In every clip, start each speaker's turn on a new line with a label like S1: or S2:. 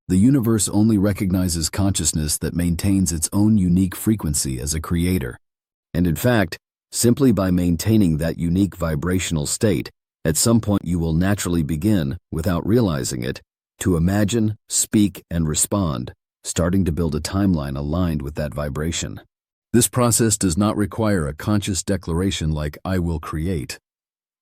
S1: The universe only recognizes consciousness that maintains its own unique frequency as a creator. And in fact, simply by maintaining that unique vibrational state, at some point you will naturally begin, without realizing it, to imagine, speak, and respond, starting to build a timeline aligned with that vibration. This process does not require a conscious declaration like "I will create."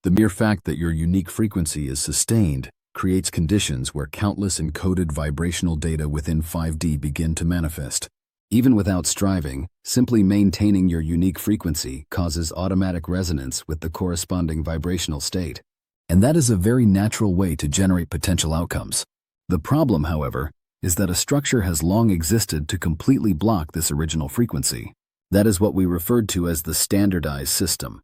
S1: The mere fact that your unique frequency is sustained creates conditions where countless encoded vibrational data within 5D begin to manifest. Even without striving, simply maintaining your unique frequency causes automatic resonance with the corresponding vibrational state. And that is a very natural way to generate potential outcomes. The problem, however, is that a structure has long existed to completely block this original frequency. That is what we referred to as the standardized system.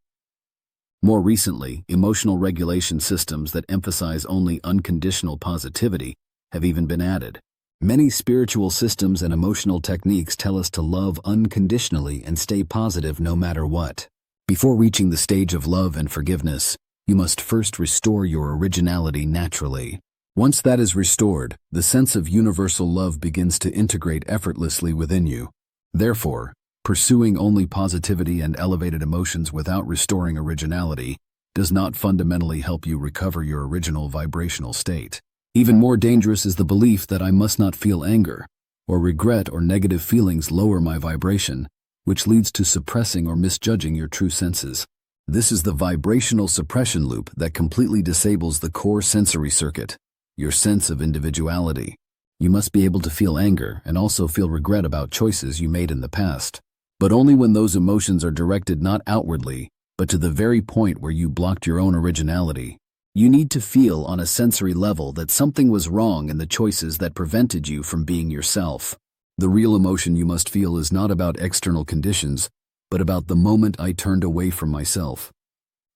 S1: More recently, emotional regulation systems that emphasize only unconditional positivity have even been added. Many spiritual systems and emotional techniques tell us to love unconditionally and stay positive no matter what. Before reaching the stage of love and forgiveness, you must first restore your originality naturally. Once that is restored, the sense of universal love begins to integrate effortlessly within you. Therefore, pursuing only positivity and elevated emotions without restoring originality does not fundamentally help you recover your original vibrational state. Even more dangerous is the belief that I must not feel anger, or regret, or negative feelings lower my vibration, which leads to suppressing or misjudging your true senses. This is the vibrational suppression loop that completely disables the core sensory circuit, your sense of individuality. You must be able to feel anger and also feel regret about choices you made in the past, but only when those emotions are directed not outwardly, but to the very point where you blocked your own originality. You need to feel on a sensory level that something was wrong in the choices that prevented you from being yourself. The real emotion you must feel is not about external conditions, but about the moment I turned away from myself.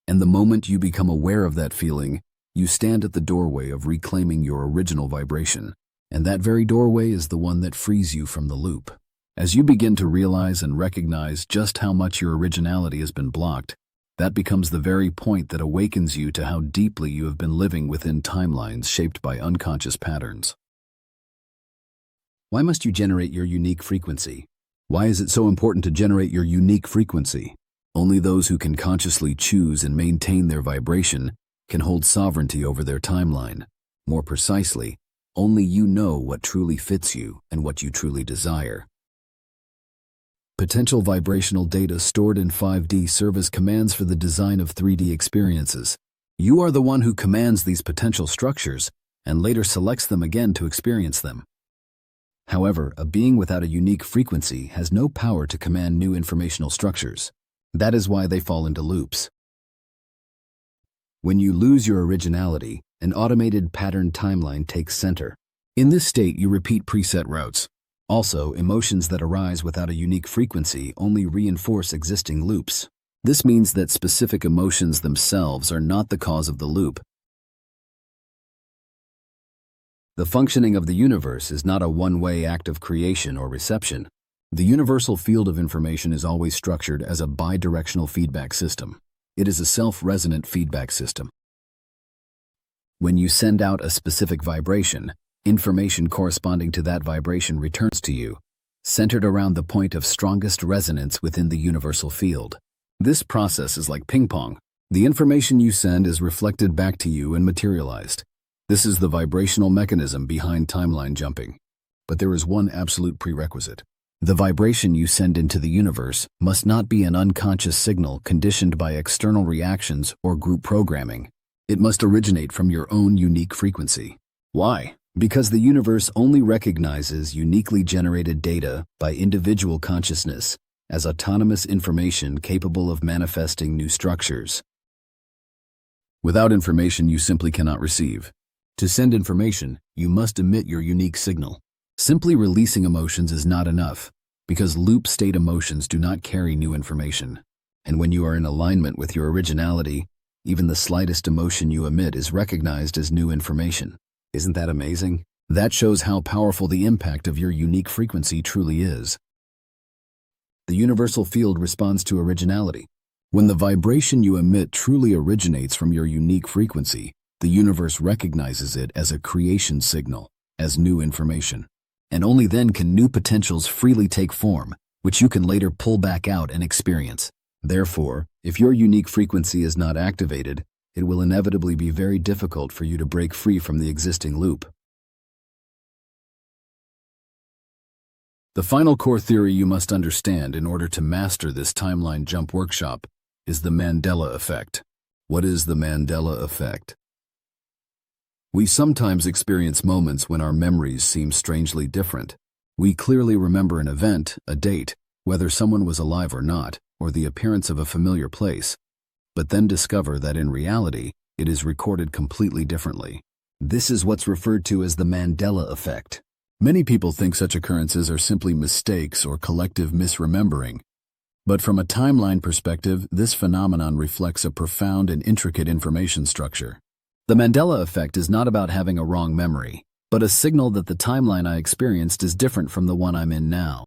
S1: And the moment you become aware of that feeling, you stand at the doorway of reclaiming your original vibration. And that very doorway is the one that frees you from the loop. As you begin to realize and recognize just how much your originality has been blocked, that becomes the very point that awakens you to how deeply you have been living within timelines shaped by unconscious patterns. Why must you generate your unique frequency? Why is it so important to generate your unique frequency? Only those who can consciously choose and maintain their vibration can hold sovereignty over their timeline. More precisely, only you know what truly fits you and what you truly desire. Potential vibrational data stored in 5D serve as commands for the design of 3D experiences. You are the one who commands these potential structures and later selects them again to experience them. However, a being without a unique frequency has no power to command new informational structures. That is why they fall into loops. When you lose your originality, an automated pattern timeline takes center. In this state, you repeat preset routes. Also, emotions that arise without a unique frequency only reinforce existing loops. This means that specific emotions themselves are not the cause of the loop. The functioning of the universe is not a one-way act of creation or reception. The universal field of information is always structured as a bidirectional feedback system. It is a self-resonant feedback system. When you send out a specific vibration, information corresponding to that vibration returns to you, centered around the point of strongest resonance within the universal field. This process is like ping pong. The information you send is reflected back to you and materialized. This is the vibrational mechanism behind timeline jumping. But there is one absolute prerequisite. The vibration you send into the universe must not be an unconscious signal conditioned by external reactions or group programming. It must originate from your own unique frequency. Why? Because the universe only recognizes uniquely generated data by individual consciousness as autonomous information capable of manifesting new structures. Without information, you simply cannot receive. To send information, you must emit your unique signal. Simply releasing emotions is not enough, because loop state emotions do not carry new information. And when you are in alignment with your originality, even the slightest emotion you emit is recognized as new information. Isn't that amazing? That shows how powerful the impact of your unique frequency truly is. The universal field responds to originality. When the vibration you emit truly originates from your unique frequency, the universe recognizes it as a creation signal. as new information. And only then can new potentials freely take form, which you can later pull back out and experience. Therefore, if your unique frequency is not activated, it will inevitably be very difficult for you to break free from the existing loop. The final core theory you must understand in order to master this timeline jump workshop is the Mandela effect. What is the Mandela effect? We sometimes experience moments when our memories seem strangely different. We clearly remember an event, a date, whether someone was alive or not, or the appearance of a familiar place, but then discover that in reality, it is recorded completely differently. This is what's referred to as the Mandela effect. Many people think such occurrences are simply mistakes or collective misremembering. But from a timeline perspective, this phenomenon reflects a profound and intricate information structure. The Mandela effect is not about having a wrong memory, but a signal that the timeline I experienced is different from the one I'm in now.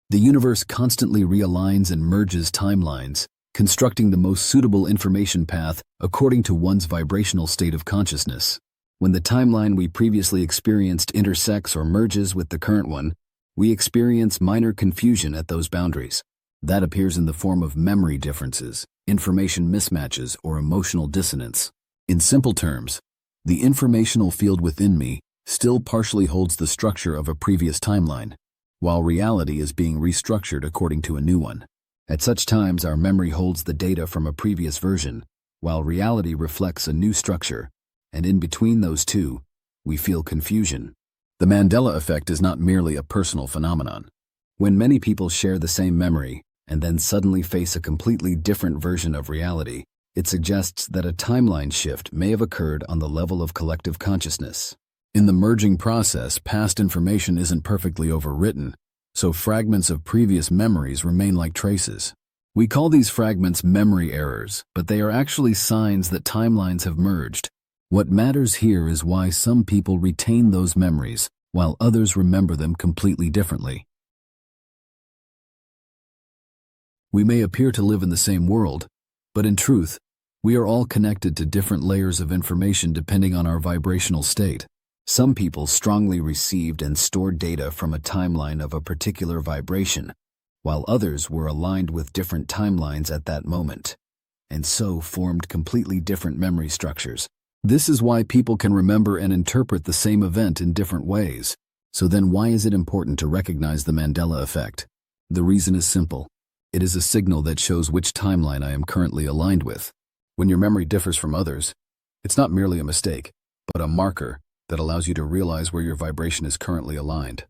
S1: The universe constantly realigns and merges timelines, constructing the most suitable information path according to one's vibrational state of consciousness. When the timeline we previously experienced intersects or merges with the current one, we experience minor confusion at those boundaries. That appears in the form of memory differences, information mismatches, or emotional dissonance. In simple terms, the informational field within me still partially holds the structure of a previous timeline, while reality is being restructured according to a new one. At such times, our memory holds the data from a previous version, while reality reflects a new structure, and in between those two, we feel confusion. The Mandela effect is not merely a personal phenomenon. When many people share the same memory and then suddenly face a completely different version of reality, it suggests that a timeline shift may have occurred on the level of collective consciousness. In the merging process, past information isn't perfectly overwritten, so fragments of previous memories remain like traces. We call these fragments memory errors, but they are actually signs that timelines have merged. What matters here is why some people retain those memories, while others remember them completely differently. We may appear to live in the same world, but in truth, we are all connected to different layers of information depending on our vibrational state. Some people strongly received and stored data from a timeline of a particular vibration, while others were aligned with different timelines at that moment, and so formed completely different memory structures. This is why people can remember and interpret the same event in different ways. So then why is it important to recognize the Mandela effect? The reason is simple. It is a signal that shows which timeline I am currently aligned with. When your memory differs from others, it's not merely a mistake, but a marker that allows you to realize where your vibration is currently aligned.